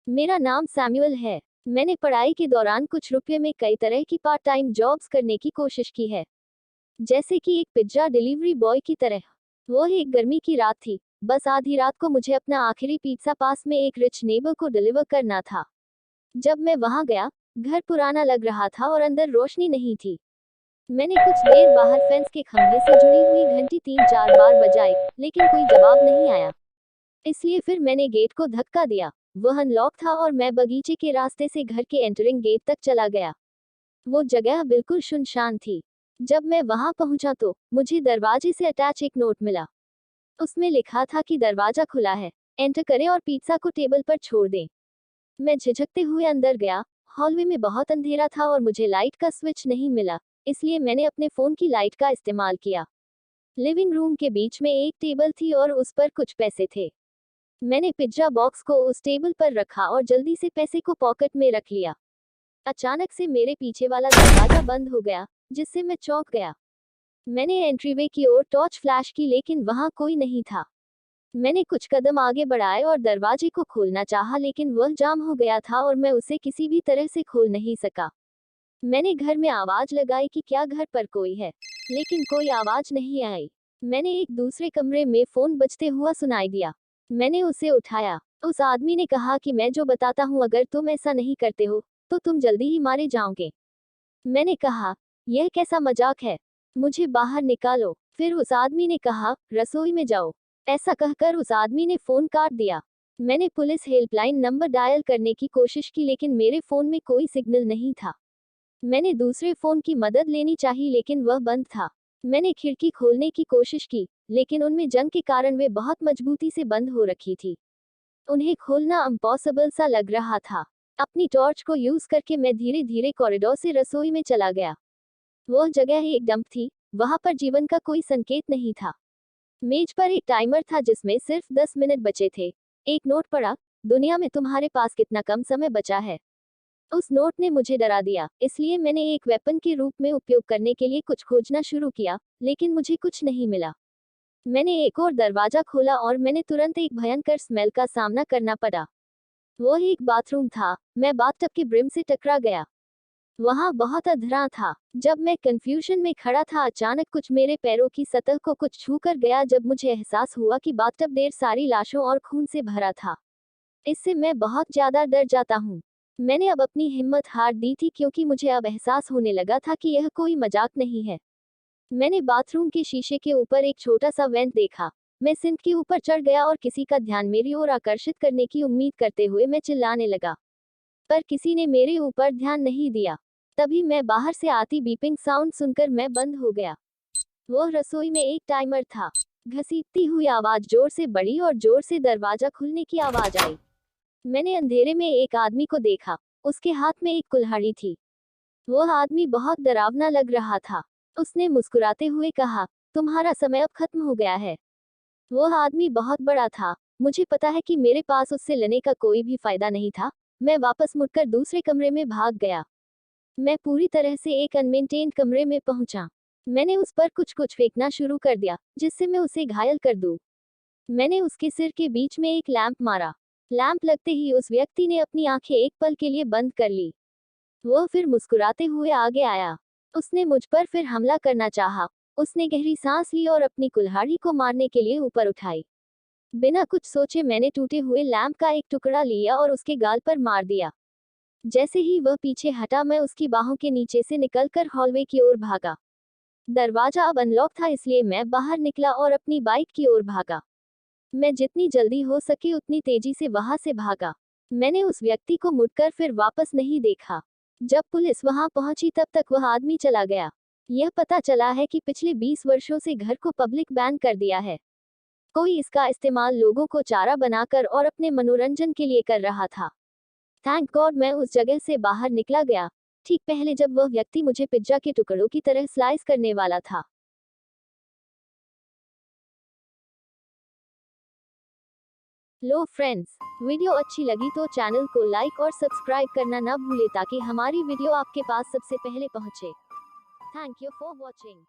मेरा नाम सैमुअल है। मैंने पढ़ाई के दौरान कुछ रुपये में कई तरह की पार्ट टाइम जॉब्स करने की कोशिश की है, जैसे कि एक पिज्जा डिलीवरी बॉय की तरह। वो एक गर्मी की रात थी। बस आधी रात को मुझे अपना आखिरी पिज्जा पास में एक रिच नेबर को डिलीवर करना था। जब मैं वहां गया, घर पुराना लग रहा था और अंदर रोशनी नहीं थी। मैंने कुछ देर बाहर फेंस के खंभे से जुड़ी हुई घंटी 3-4 बार बजाई, लेकिन कोई जवाब नहीं आया। इसलिए फिर मैंने गेट को धक्का दिया। वह अनलॉक था और मैं बगीचे के रास्ते से घर के एंटरिंग गेट तक चला गया। वो जगह बिल्कुल सुनसान थी। जब मैं वहां पहुंचा तो मुझे दरवाजे से अटैच एक नोट मिला। उसमें लिखा था कि दरवाजा खुला है, एंटर करें और पिज्जा को टेबल पर छोड़ दें। मैं झिझकते हुए अंदर गया। हॉलवे में बहुत अंधेरा था और मुझे लाइट का स्विच नहीं मिला, इसलिए मैंने अपने फोन की लाइट का इस्तेमाल किया। लिविंग रूम के बीच में एक टेबल थी और उस पर कुछ पैसे थे। मैंने पिज्जा बॉक्स को उस टेबल पर रखा और जल्दी से पैसे को पॉकेट में रख लिया। अचानक से मेरे पीछे वाला दरवाजा बंद हो गया, जिससे मैं चौंक गया। मैंने एंट्रीवे की ओर टॉर्च फ्लैश की, लेकिन वहां कोई नहीं था। मैंने कुछ कदम आगे बढ़ाए और दरवाजे को खोलना चाहा, लेकिन वह जाम हो गया था और मैं उसे किसी भी तरह से खोल नहीं सका। मैंने घर में आवाज लगाई कि क्या घर पर कोई है, लेकिन कोई आवाज नहीं आई। मैंने एक दूसरे कमरे में फोन बजते हुआ सुनाई दिया। मैंने उसे उठाया। उस आदमी ने कहा कि मैं जो बताता हूँ, अगर तुम ऐसा नहीं करते हो तो तुम जल्दी ही मारे जाओगे। मैंने कहा, यह कैसा मजाक है, मुझे बाहर निकालो। फिर उस आदमी ने कहा, रसोई में जाओ। ऐसा कहकर उस आदमी ने फोन काट दिया। मैंने पुलिस हेल्पलाइन नंबर डायल करने की कोशिश की, लेकिन मेरे फोन में कोई सिग्नल नहीं था। मैंने दूसरे फोन की मदद लेनी चाहिए, लेकिन वह बंद था। मैंने खिड़की खोलने की कोशिश की, लेकिन उनमें जंग के कारण वे बहुत मजबूती से बंद हो रखी थी। उन्हें खोलना इम्पॉसिबल सा लग रहा था। अपनी टॉर्च को यूज करके मैं धीरे धीरे कॉरिडोर से रसोई में चला गया। वह जगह एक डंप थी। वहां पर जीवन का कोई संकेत नहीं था। मेज पर एक टाइमर था जिसमें सिर्फ 10 मिनट बचे थे। एक नोट पड़ा, दुनिया में तुम्हारे पास कितना कम समय बचा है। उस नोट ने मुझे डरा दिया, इसलिए मैंने एक वेपन के रूप में उपयोग करने के लिए कुछ खोजना शुरू किया, लेकिन मुझे कुछ नहीं मिला। मैंने एक और दरवाजा खोला और मैंने तुरंत एक भयंकर स्मेल का सामना करना पड़ा। वह एक बाथरूम था। मैं बाथटब के ब्रिम से टकरा गया। वहां बहुत अंधेरा था। जब मैं कंफ्यूजन में खड़ा था, अचानक कुछ मेरे पैरों की सतह को कुछ छू कर गया। जब मुझे एहसास हुआ कि बाथटब ढेर सारी लाशों और खून से भरा था। इससे मैं बहुत ज्यादा डर जाता हूँ। मैंने अब अपनी हिम्मत हार दी थी, क्योंकि मुझे अब एहसास होने लगा था कि यह कोई मजाक नहीं है। मैंने बाथरूम के शीशे के ऊपर एक छोटा सा वेंट देखा। मैं सिंक के ऊपर चढ़ गया और किसी का ध्यान मेरी ओर आकर्षित करने की उम्मीद करते हुए मैं चिल्लाने लगा, पर किसी ने मेरे ऊपर ध्यान नहीं दिया। तभी मैं बाहर से आती बीपिंग साउंड सुनकर मैं बंद हो गया। वह रसोई में एक टाइमर था। घसीटती हुई आवाज जोर से बढ़ी और जोर से दरवाजा खुलने की आवाज आई। मैंने अंधेरे में एक आदमी को देखा। उसके हाथ में एक कुल्हाड़ी थी। वह आदमी बहुत डरावना लग रहा था। उसने मुस्कुराते हुए कहा, तुम्हारा समय अब खत्म हो गया है। वह आदमी बहुत बड़ा था। मुझे पता है कि मेरे पास उससे लेने का कोई भी फायदा नहीं था। मैं वापस मुड़कर दूसरे कमरे में भाग गया। मैं पूरी तरह से एक अनमेंटेन्ड कमरे में पहुंचा। मैंने उस पर कुछ कुछ फेंकना शुरू कर दिया, जिससे मैं उसे घायल कर दूं। मैंने उसके सिर के बीच में एक लैंप मारा। लैंप लगते ही उस व्यक्ति ने अपनी आंखें एक पल के लिए बंद कर ली। वह फिर मुस्कुराते हुए आगे आया। उसने मुझ पर फिर हमला करना चाहा। उसने गहरी सांस ली और अपनी कुल्हाड़ी को मारने के लिए ऊपर उठाई। बिना कुछ सोचे मैंने टूटे हुए लैंप का एक टुकड़ा लिया और उसके गाल पर मार दिया। जैसे ही वह पीछे हटा, मैं उसकी बाहों के नीचे से निकलकर हॉलवे की ओर भागा। दरवाजा अब अनलॉक था, इसलिए मैं बाहर निकला और अपनी बाइक की ओर भागा। मैं जितनी जल्दी हो सके उतनी तेजी से वहां से भागा। मैंने उस व्यक्ति को मुड़कर फिर वापस नहीं देखा। जब पुलिस वहां पहुंची तब तक वह आदमी चला गया। यह पता चला है कि पिछले 20 वर्षों से घर को पब्लिक बैन कर दिया है। कोई इसका इस्तेमाल लोगों को चारा बनाकर और अपने मनोरंजन के लिए कर रहा था। थैंक गॉड मैं उस जगह से बाहर निकला गया, ठीक पहले जब वह व्यक्ति मुझे पिज्जा के टुकड़ों की तरह स्लाइस करने वाला था। लो फ्रेंड्स, वीडियो अच्छी लगी तो चैनल को लाइक और सब्सक्राइब करना ना भूले, ताकि हमारी वीडियो आपके पास सबसे पहले पहुंचे। Thank you for watching.